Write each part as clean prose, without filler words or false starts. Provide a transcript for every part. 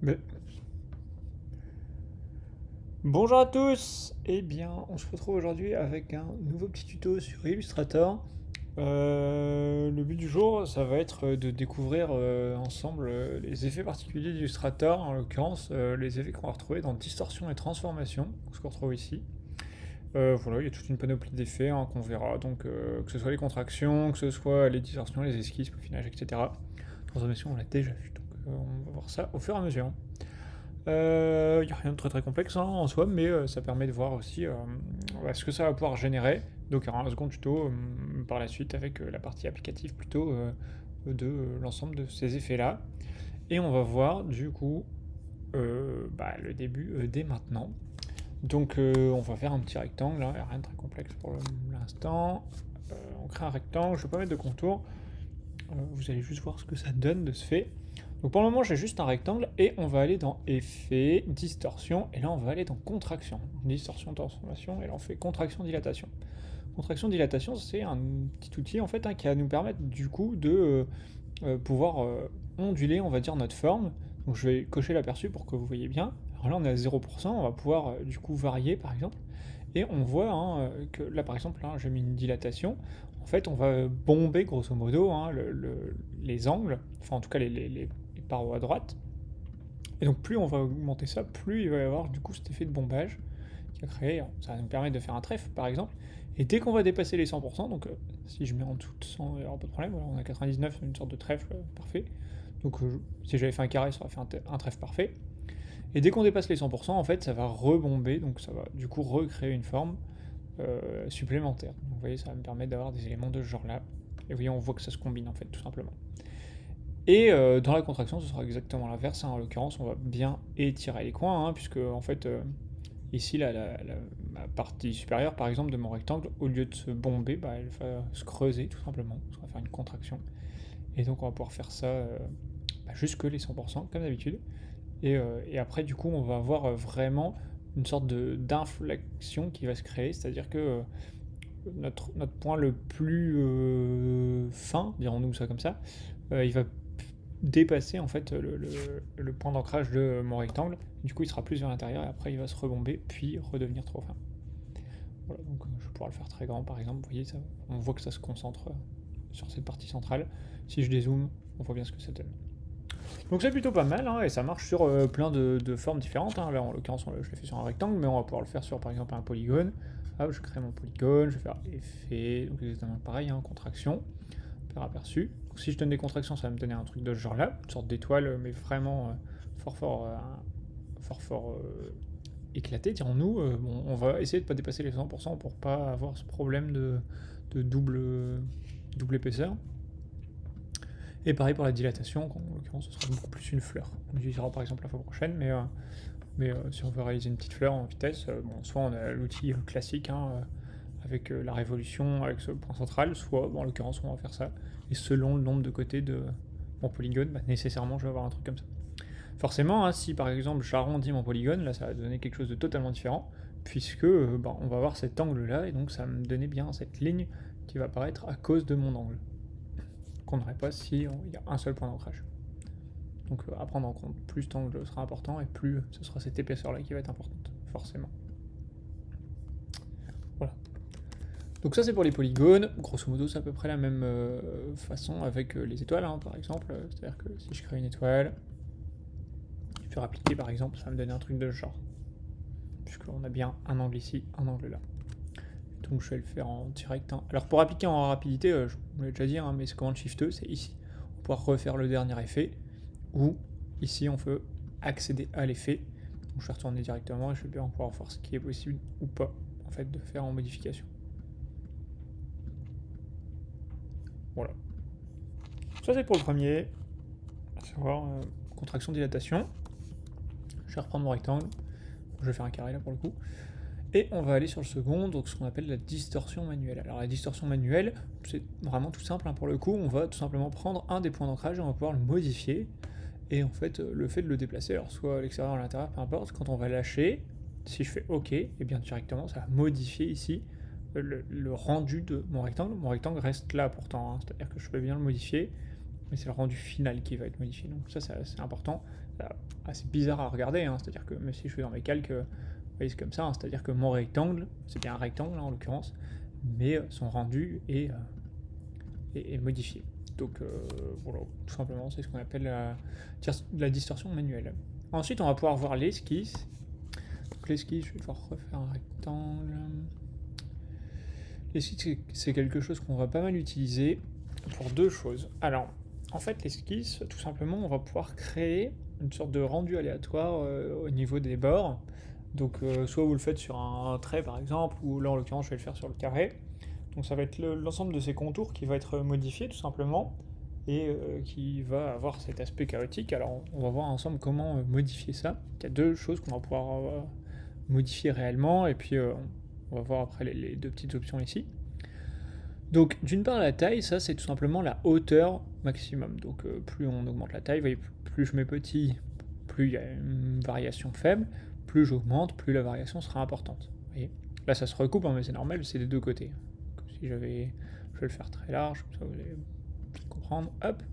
Mais- Bonjour à tous! Eh bien, on se retrouve aujourd'hui avec un nouveau petit tuto sur Illustrator. Le but du jour, ça va être de découvrir ensemble les effets particuliers d'Illustrator, en l'occurrence les effets qu'on va retrouver dans Distorsion et Transformation, ce qu'on retrouve ici. Voilà, il y a toute une panoplie d'effets qu'on verra, donc que ce soit les contractions, que ce soit les distorsions, les esquisses, peaufinage, etc. Transformation, on l'a déjà vu, donc on va voir ça au fur et à mesure. Il n'y a rien de très très complexe en soi, mais ça permet de voir aussi ce que ça va pouvoir générer. Donc il y aura un second tuto par la suite avec la partie applicative plutôt de l'ensemble de ces effets-là. Et on va voir du coup le début dès maintenant. Donc on va faire un petit rectangle, hein, rien de très complexe pour l'instant. On crée un rectangle, je vais pas mettre de contour. Vous allez juste voir ce que ça donne de ce fait. Donc pour le moment j'ai juste un rectangle et on va aller dans effet, distorsion et là on va aller dans contraction. Distorsion, transformation et là on fait contraction, dilatation. Contraction, dilatation c'est un petit outil en fait qui va nous permettre du coup de pouvoir onduler on va dire notre forme. Donc je vais cocher l'aperçu pour que vous voyez bien. Alors là on est à 0%, on va pouvoir du coup varier par exemple. Et on voit que là par exemple j'ai mis une dilatation. En fait on va bomber grosso modo les angles, enfin en tout cas les parois à droite. Et donc plus on va augmenter ça, plus il va y avoir du coup cet effet de bombage qui va créer, ça va nous permettre de faire un trèfle par exemple. Et dès qu'on va dépasser les 100%, donc si je mets en dessous de 100, il n'y aura pas de problème, voilà, on a 99, une sorte de trèfle parfait. Donc si j'avais fait un carré, ça aurait fait un trèfle parfait. Et dès qu'on dépasse les 100%, en fait, ça va rebomber, donc ça va du coup recréer une forme supplémentaire. Donc, vous voyez, ça va me permettre d'avoir des éléments de ce genre-là. Et vous voyez, on voit que ça se combine en fait, tout simplement. Et dans la contraction, ce sera exactement l'inverse. En l'occurrence, on va bien étirer les coins, puisque en fait, ici, la partie supérieure, par exemple, de mon rectangle, au lieu de se bomber, elle va se creuser, tout simplement. Ça va faire une contraction. Et donc, on va pouvoir faire ça jusque les 100%, comme d'habitude. Et après, du coup, on va avoir vraiment une sorte d'inflexion qui va se créer, c'est-à-dire que notre point le plus fin, dirons-nous ça comme ça, il va dépasser en fait le point d'ancrage de mon rectangle. Du coup, il sera plus vers l'intérieur et après, il va se rebomber puis redevenir trop fin. Voilà, donc je vais pouvoir le faire très grand par exemple. Vous voyez, ça, on voit que ça se concentre sur cette partie centrale. Si je dézoome, on voit bien ce que ça donne. Donc c'est plutôt pas mal, et ça marche sur plein de formes différentes. Là, en l'occurrence, je l'ai fait sur un rectangle, mais on va pouvoir le faire sur, par exemple, un polygone. Hop, je crée mon polygone, je vais faire effet, donc exactement pareil, contraction, faire aperçu. Donc, si je donne des contractions, ça va me donner un truc de ce genre-là, une sorte d'étoile, mais vraiment fort éclaté, dirons-nous. Bon, on va essayer de ne pas dépasser les 100% pour pas avoir ce problème de double épaisseur. Et pareil pour la dilatation, en l'occurrence, ce sera beaucoup plus une fleur. On utilisera par exemple la fois prochaine, mais si on veut réaliser une petite fleur en vitesse, soit on a l'outil classique avec la révolution, avec ce point central, soit en l'occurrence on va faire ça. Et selon le nombre de côtés de mon polygone, nécessairement je vais avoir un truc comme ça. Forcément, si par exemple j'arrondis mon polygone, là ça va donner quelque chose de totalement différent, puisque on va avoir cet angle là, et donc ça va me donner bien cette ligne qui va apparaître à cause de mon angle qu'on n'aurait pas si il y a un seul point d'ancrage. Donc à prendre en compte, plus cet angle sera important et plus ce sera cette épaisseur là qui va être importante, forcément. Voilà. Donc ça c'est pour les polygones, grosso modo c'est à peu près la même façon avec les étoiles par exemple, c'est-à-dire que si je crée une étoile, je vais faire appliquer par exemple, ça va me donner un truc de ce genre, puisqu'on a bien un angle ici, un angle là. Donc je vais le faire en direct. Alors pour appliquer en rapidité, je vous l'ai déjà dit, mais c'est commande Shift E, c'est ici. On va pouvoir refaire le dernier effet, ou ici on peut accéder à l'effet. Donc je vais retourner directement et je vais bien pouvoir voir ce qui est possible ou pas en fait de faire en modification. Voilà. Ça c'est pour le premier, à savoir contraction dilatation. Je vais reprendre mon rectangle. Je vais faire un carré là pour le coup. Et on va aller sur le second, donc ce qu'on appelle la distorsion manuelle. Alors la distorsion manuelle, c'est vraiment tout simple pour le coup, on va tout simplement prendre un des points d'ancrage et on va pouvoir le modifier. Et en fait, le fait de le déplacer, alors soit à l'extérieur ou à l'intérieur, peu importe, quand on va lâcher, si je fais OK, et bien directement ça va modifier ici le rendu de mon rectangle. Mon rectangle reste là pourtant, c'est-à-dire que je peux bien le modifier, mais c'est le rendu final qui va être modifié. Donc ça c'est important. assez bizarre à regarder, hein, c'est-à-dire que même si je fais dans mes calques, vous voyez, c'est comme ça, hein, c'est-à-dire que mon rectangle, c'est bien un rectangle hein, en l'occurrence, mais son rendu est modifié. Donc voilà, tout simplement, c'est ce qu'on appelle la distorsion manuelle. Ensuite, on va pouvoir voir l'esquisse. Donc l'esquisse, je vais devoir refaire un rectangle. L'esquisse, c'est quelque chose qu'on va pas mal utiliser pour deux choses. Alors, en fait, l'esquisse, tout simplement, on va pouvoir créer une sorte de rendu aléatoire au niveau des bords. Donc, soit vous le faites sur un trait, par exemple, ou là, en l'occurrence, je vais le faire sur le carré. Donc, ça va être l'ensemble de ces contours qui va être modifié, tout simplement, et qui va avoir cet aspect chaotique. Alors, on va voir ensemble comment modifier ça. Il y a deux choses qu'on va pouvoir modifier réellement, et puis on va voir après les deux petites options ici. Donc d'une part la taille, ça c'est tout simplement la hauteur maximum. Donc plus on augmente la taille, vous voyez, plus je mets petit, plus il y a une variation faible, plus j'augmente, plus la variation sera importante. Vous voyez, là ça se recoupe, hein, mais c'est normal, c'est des deux côtés. Donc, si je vais le faire très large, comme ça vous allez comprendre. Hop,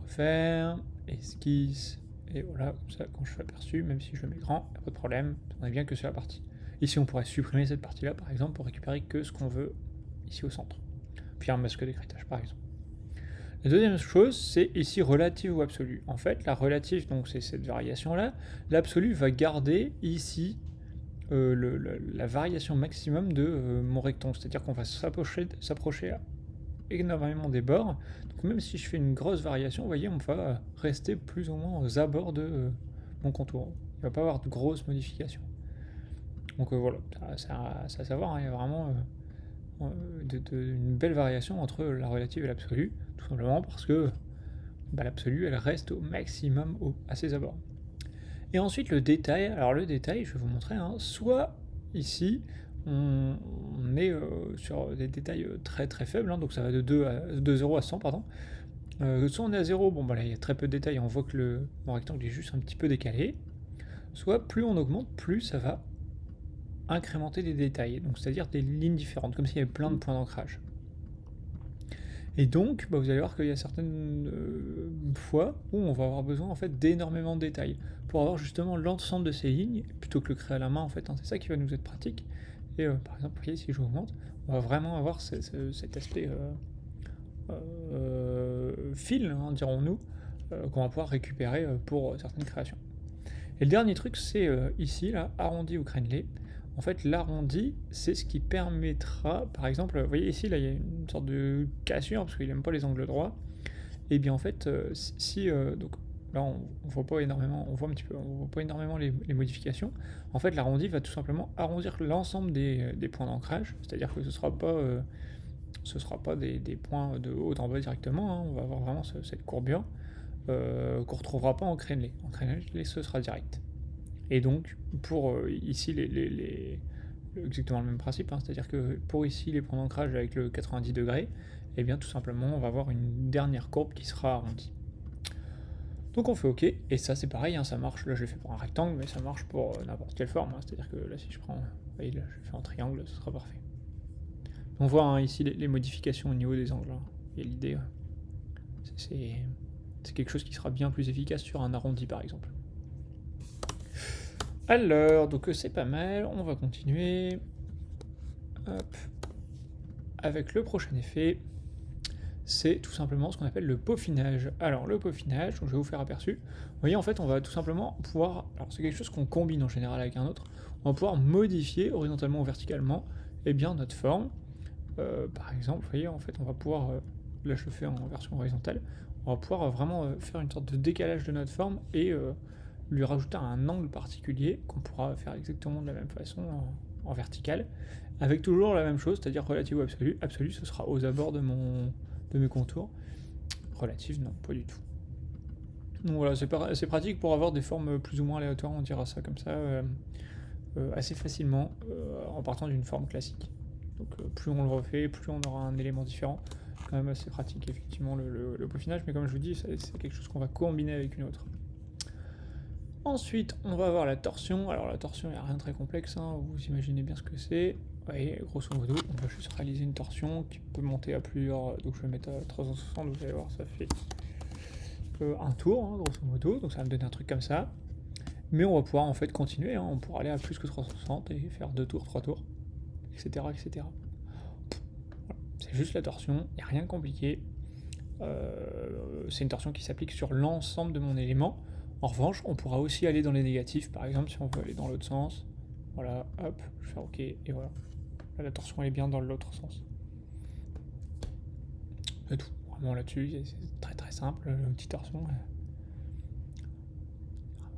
refaire, esquisse, et voilà, comme ça quand je suis aperçu, même si je le mets grand, pas de problème, on est bien que sur la partie. Ici on pourrait supprimer cette partie là par exemple pour récupérer que ce qu'on veut ici au centre. Puis un masque d'écrêtage par exemple. La deuxième chose, c'est ici relative ou absolue. En fait, la relative, donc c'est cette variation-là. L'absolue va garder ici la variation maximum de mon rectangle. C'est-à-dire qu'on va s'approcher énormément des bords. Donc même si je fais une grosse variation, vous voyez, on va rester plus ou moins aux abords de mon contour. Il ne va pas avoir de grosses modifications. Donc voilà, c'est à savoir, hein, il y a vraiment une belle variation entre la relative et l'absolue, tout simplement parce que l'absolue, elle reste au maximum à ses abords. Et ensuite le détail, alors le détail, je vais vous montrer, hein, soit ici, on est sur des détails très très faibles, hein, donc ça va de 0 à 100, pardon. Soit on est à 0, bon bah là il y a très peu de détails, on voit que mon rectangle est juste un petit peu décalé, soit plus on augmente, plus ça va incrémenter des détails, donc c'est-à-dire des lignes différentes, comme s'il y avait plein de points d'ancrage. Et donc, vous allez voir qu'il y a certaines fois où on va avoir besoin en fait d'énormément de détails pour avoir justement l'ensemble de ces lignes plutôt que le créer à la main en fait. Hein, c'est ça qui va nous être pratique. Et par exemple, voyez, si je augmente, on va vraiment avoir cet aspect fil, hein, dirons-nous, qu'on va pouvoir récupérer pour certaines créations. Et le dernier truc, c'est ici, là, arrondi ou crénelé. En fait, l'arrondi, c'est ce qui permettra, par exemple, vous voyez ici, là, il y a une sorte de cassure, parce qu'il n'aime pas les angles droits. Et bien en fait, donc là, on voit pas énormément, on voit pas énormément les modifications. En fait, l'arrondi va tout simplement arrondir l'ensemble des points d'ancrage, c'est-à-dire que ce sera pas des points de haut en bas directement, hein, on va avoir vraiment cette courbure qu'on retrouvera pas en crénelé. En crénelé, ce sera direct. Et donc, pour ici, exactement le même principe, hein, c'est-à-dire que pour ici, les points d'ancrage avec le 90 degrés, et bien tout simplement, on va avoir une dernière courbe qui sera arrondie. Donc on fait OK, et ça c'est pareil, hein, ça marche, là je l'ai fait pour un rectangle, mais ça marche pour n'importe quelle forme, hein, c'est-à-dire que là si je prends, vous voyez là je fais en triangle, ce sera parfait. On voit hein, ici les modifications au niveau des angles, hein. Et l'idée, c'est quelque chose qui sera bien plus efficace sur un arrondi par exemple. Alors, donc c'est pas mal, on va continuer. Hop. Avec le prochain effet, c'est tout simplement ce qu'on appelle le peaufinage. Alors le peaufinage, je vais vous faire aperçu. Vous voyez en fait on va tout simplement pouvoir, alors c'est quelque chose qu'on combine en général avec un autre, on va pouvoir modifier horizontalement ou verticalement bien, notre forme. Par exemple, vous voyez en fait on va pouvoir, là je le fais en version horizontale, on va pouvoir vraiment faire une sorte de décalage de notre forme et lui rajouter un angle particulier qu'on pourra faire exactement de la même façon en vertical, avec toujours la même chose, c'est-à-dire relative ou absolue. Absolue, ce sera aux abords de mes contours. Relative, non, pas du tout. Donc voilà, c'est pratique pour avoir des formes plus ou moins aléatoires, on dira ça comme ça, assez facilement, en partant d'une forme classique. Donc plus on le refait, plus on aura un élément différent. Quand même assez pratique, effectivement, le peaufinage, mais comme je vous dis, c'est quelque chose qu'on va combiner avec une autre. Ensuite, on va avoir la torsion. Alors la torsion, il n'y a rien de très complexe, hein. Vous imaginez bien ce que c'est. Voyez, grosso modo, on va juste réaliser une torsion qui peut monter à plusieurs. Donc je vais mettre à 360, vous allez voir, ça fait un tour, hein, grosso modo, donc ça va me donner un truc comme ça. Mais on va pouvoir en fait continuer, hein, on pourra aller à plus que 360 et faire 2 tours, 3 tours, etc. etc. Voilà. C'est juste la torsion, il n'y a rien de compliqué. C'est une torsion qui s'applique sur l'ensemble de mon élément. En revanche, on pourra aussi aller dans les négatifs, par exemple si on veut aller dans l'autre sens. Voilà, hop, je fais OK, et voilà. Là, la torsion elle est bien dans l'autre sens. C'est tout. Vraiment là-dessus, c'est très très simple, l'outil torsion.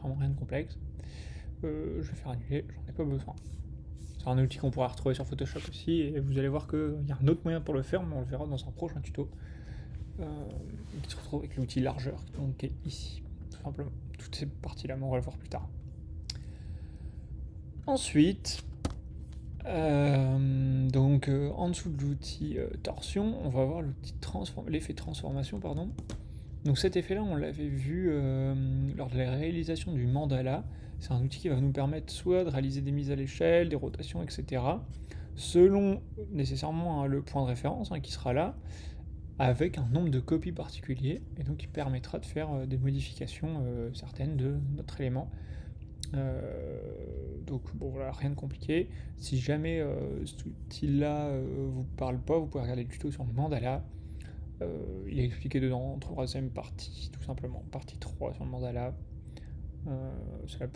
Vraiment rien de complexe. Je vais faire annuler, j'en ai pas besoin. C'est un outil qu'on pourra retrouver sur Photoshop aussi, et vous allez voir qu'il y a un autre moyen pour le faire, mais on le verra dans un prochain tuto. Qui se retrouve avec l'outil largeur, donc qui est ici, tout simplement. Toutes ces parties-là, mais on va le voir plus tard. Ensuite, donc en dessous de l'outil torsion, on va voir l'effet transformation, pardon. Donc cet effet-là, on l'avait vu lors de la réalisation du mandala. C'est un outil qui va nous permettre soit de réaliser des mises à l'échelle, des rotations, etc. Selon nécessairement le point de référence qui sera là, avec un nombre de copies particulier, et donc qui permettra de faire des modifications certaines de notre élément. Donc bon voilà, rien de compliqué. Si jamais cet outil-là vous parle pas, vous pouvez regarder le tuto sur le mandala. Il est expliqué dedans, troisième partie, tout simplement, partie 3 sur le mandala. C'est la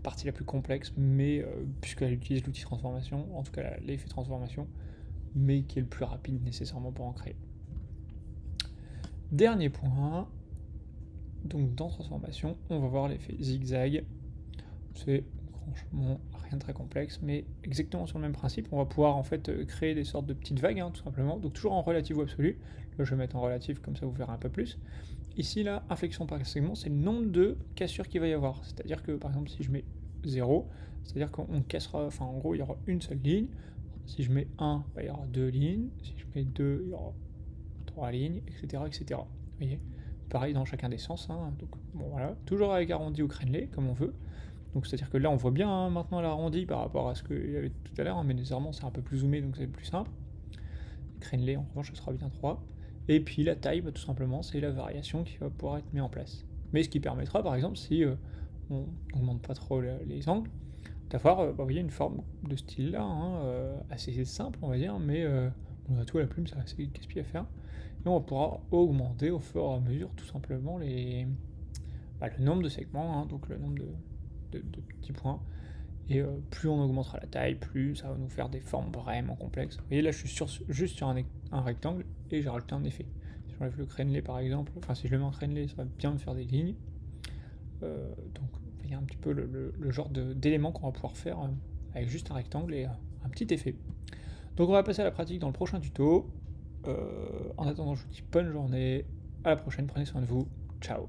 partie la plus complexe, mais puisqu'elle utilise l'outil transformation, en tout cas l'effet transformation, mais qui est le plus rapide nécessairement pour en créer. Dernier point, donc dans transformation, on va voir l'effet zigzag. C'est franchement rien de très complexe, mais exactement sur le même principe. On va pouvoir en fait créer des sortes de petites vagues, tout simplement. Donc toujours en relatif ou absolu. Là, je vais mettre en relatif, comme ça vous verrez un peu plus. Ici, là, inflexion par segment, c'est le nombre de cassures qu'il va y avoir. C'est-à-dire que, par exemple, si je mets 0, c'est-à-dire qu'on cassera, enfin, en gros, il y aura une seule ligne. Si je mets 1, il y aura 2 lignes. Si je mets 2, il y aura 3 lignes, etc., etc. Vous voyez ? Pareil dans chacun des sens. Donc, bon, voilà. Toujours avec arrondi ou crénelé, comme on veut. Donc c'est-à-dire que là on voit bien maintenant l'arrondi par rapport à ce qu'il y avait tout à l'heure, mais nécessairement c'est un peu plus zoomé donc c'est plus simple. Crénelé en revanche ce sera bien 3. Et puis la taille, tout simplement, c'est la variation qui va pouvoir être mise en place. Mais ce qui permettra par exemple si on n'augmente pas trop les angles, d'avoir vous voyez, une forme de style là, assez simple on va dire, mais on a tout à la plume, c'est assez casse-pied à faire. Et on pourra augmenter au fur et à mesure tout simplement le nombre de segments, donc le nombre de petits points, et plus on augmentera la taille, plus ça va nous faire des formes vraiment complexes. Et là je suis juste sur un rectangle et j'ai rajouté un effet. Si j'enlève le crénelé par exemple, enfin si je le mets en crénelé, ça va bien me faire des lignes. Donc il y a un petit peu le genre d'éléments qu'on va pouvoir faire avec juste un rectangle et un petit effet. Donc on va passer à la pratique dans le prochain tuto. En attendant, je vous dis bonne journée, à la prochaine, prenez soin de vous, ciao.